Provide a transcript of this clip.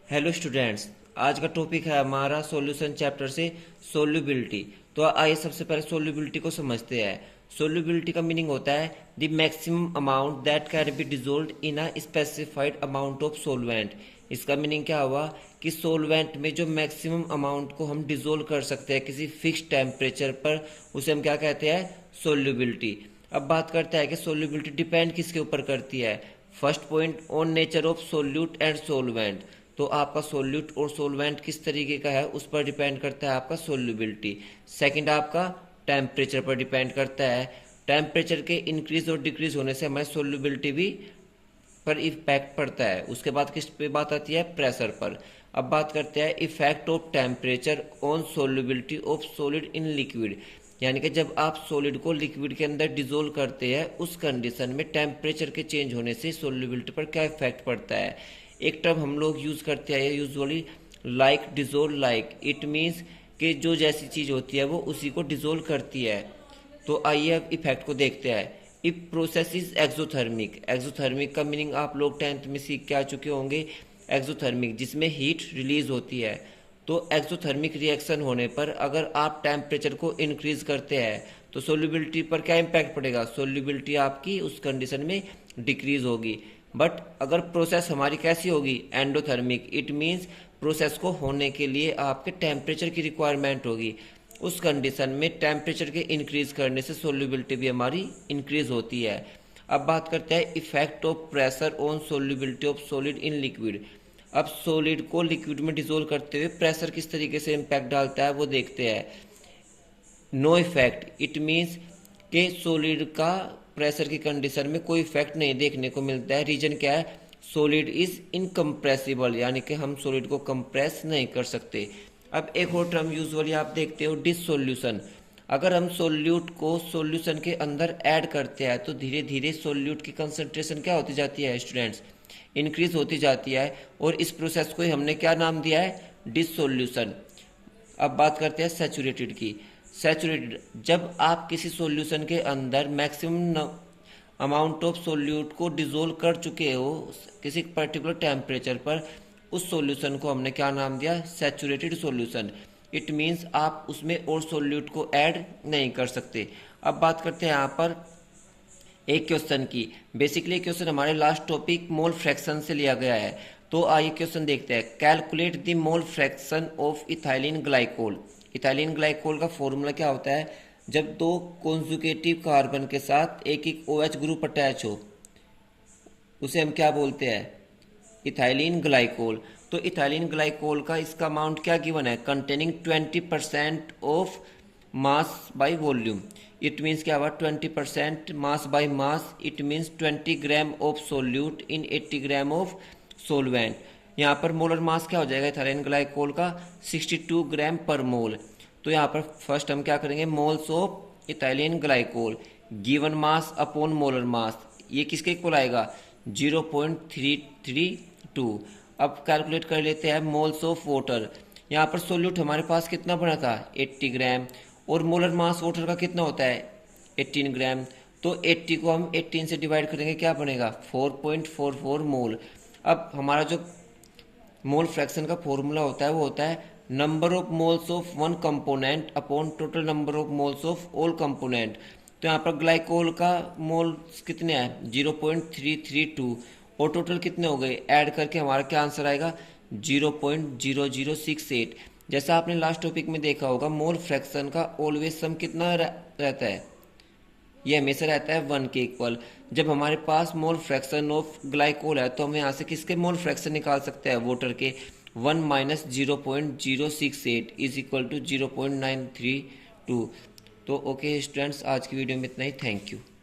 Hello students. आज का topic है हमारा सॉल्यूशन चैप्टर से सोल्यूबिलिटी। तो आइए सबसे पहले सोल्यूबिलिटी को समझते हैं। सोल्यूबिलिटी का मीनिंग होता है the maximum amount that can be dissolved in a specified amount of solvent. इसका मीनिंग क्या हुआ कि सोलवेंट में जो मैक्सिमम अमाउंट को हम डिजोल्व कर सकते हैं किसी फिक्स टेम्परेचर पर, उसे हम क्या कहते हैं? सोल्यूबिलिटी। अब बात करते हैं कि सोल्यूबिलिटी डिपेंड किसके ऊपर करती है। First point, on nature of solute and solvent. तो आपका सोल्यूट और सोलवेंट किस तरीके का है उस पर डिपेंड करता है आपका सोल्यूबिलिटी। सेकंड, आपका टेम्परेचर पर डिपेंड करता है। टेम्परेचर के इंक्रीज और डिक्रीज होने से हमारी सोल्यूबिलिटी भी पर इफेक्ट पड़ता है। उसके बाद किस पे बात आती है? प्रेशर पर। अब बात करते हैं effect of temperature on solubility of solid in liquid. यानी कि जब आप सॉलिड को लिक्विड के अंदर डिजोल्व करते हैं उस कंडीशन में टेम्परेचर के चेंज होने से सोल्यूबिलिटी पर क्या इफेक्ट पड़ता है। एक टर्म हम लोग यूज़ करते हैं usually, like dissolve like. It means कि जो जैसी चीज़ होती है वो उसी को डिजोल्व करती है। तो आइए अब इफेक्ट को देखते हैं। If process is exothermic. Exothermic का मीनिंग आप लोग 10th में सीख के आ चुके होंगे। एक्सोथर्मिक जिसमें हीट रिलीज होती है। तो एक्सोथर्मिक रिएक्शन होने पर अगर आप टेम्परेचर को इंक्रीज करते हैं तो सोल्यूबिलिटी पर क्या इम्पैक्ट पड़ेगा? सोल्यूबिलिटी आपकी उस कंडीशन में डिक्रीज होगी। बट अगर प्रोसेस हमारी कैसी होगी? एंडोथर्मिक। इट मीन्स प्रोसेस को होने के लिए आपके टेम्परेचर की रिक्वायरमेंट होगी। उस कंडीशन में टेम्परेचर के इंक्रीज करने से सोल्यूबिलिटी भी हमारी इंक्रीज होती है। अब बात करते हैं effect of pressure on solubility of solid in liquid. अब सॉलिड को लिक्विड में डिजोल्व करते हुए प्रेशर किस तरीके से इम्पैक्ट डालता है वो देखते हैं। No effect. इट मीन्स कि सॉलिड का प्रेशर की कंडीशन में कोई इफेक्ट नहीं देखने को मिलता है। रीजन क्या है? सॉलिड इज इनकम्प्रेसिबल, यानी कि हम सॉलिड को कंप्रेस नहीं कर सकते। अब एक और टर्म यूजुअली आप देखते हो, डिसोल्यूशन। अगर हम सोल्यूट को सॉल्यूशन के अंदर ऐड करते हैं तो धीरे धीरे सोल्यूट की कंसंट्रेशन क्या होती जाती है स्टूडेंट्स? इंक्रीज होती जाती है। और इस प्रोसेस को ही हमने क्या नाम दिया है? डिसोल्यूशन। अब बात करते हैं सैचुरेटेड की। सैचुरेटेड, जब आप किसी सॉल्यूशन के अंदर मैक्सिमम अमाउंट ऑफ सोल्यूट को डिजोल्व कर चुके हो किसी पर्टिकुलर टेम्परेचर पर, उस सॉल्यूशन को हमने क्या नाम दिया? Saturated solution. इट मीन्स आप उसमें और सोल्यूट को ऐड नहीं कर सकते। अब बात करते हैं यहाँ पर एक क्वेश्चन की। बेसिकली क्वेश्चन हमारे लास्ट टॉपिक मोल फ्रैक्शन से लिया गया है। तो आइए क्वेश्चन देखते हैं। Calculate the mole fraction of ethylene glycol. Ethylene glycol का फॉर्मूला क्या होता है? जब दो कॉन्जुगेटिव कार्बन के साथ एक एक OH ग्रुप अटैच हो उसे हम क्या बोलते हैं? Ethylene glycol. तो इथाइलिन ग्लाइकोल का इसका अमाउंट क्या गिवन है? Containing 20% of mass by volume. It means क्या हुआ? 20% mass by mass. It means 20 gram of solute in 80 gram of solvent. यहाँ पर मोलर मास क्या हो जाएगा इथाइलिन ग्लाइकोल का? 62 ग्राम पर मोल। तो यहाँ पर फर्स्ट हम क्या करेंगे? Moles of ethylene glycol given mass upon molar mass. ये किसके इक्वल आएगा? 0.332। अब कैलकुलेट कर लेते हैं मोल्स ऑफ वाटर। यहाँ पर सोल्यूट हमारे पास कितना बना था? 80 ग्राम। और मोलर मास वाटर का कितना होता है? 18 ग्राम। तो 80 को हम 18 से डिवाइड करेंगे, क्या बनेगा? 4.44 मोल। अब हमारा जो मोल फ्रैक्शन का फॉर्मूला होता है वो होता है number of moles of one component upon total number of moles of all component. तो यहाँ पर ग्लाइकोल का मोल्स कितने हैं? 0.332। और टोटल कितने हो गए? ऐड करके हमारा क्या आंसर आएगा? 0.0068। जैसा आपने लास्ट टॉपिक में देखा होगा, मोल फ्रैक्शन का ऑलवेज सम कितना रहता है? ये हमेशा रहता है 1 के इक्वल। जब हमारे पास मोल फ्रैक्शन ऑफ ग्लाइकोल है तो हम यहाँ से किसके मोल फ्रैक्शन निकाल सकते हैं? वाटर के। 1 माइनस 0.068 इज इक्वल टू 0.932। तो ओके स्टूडेंट्स, आज की वीडियो में इतना ही। Thank you.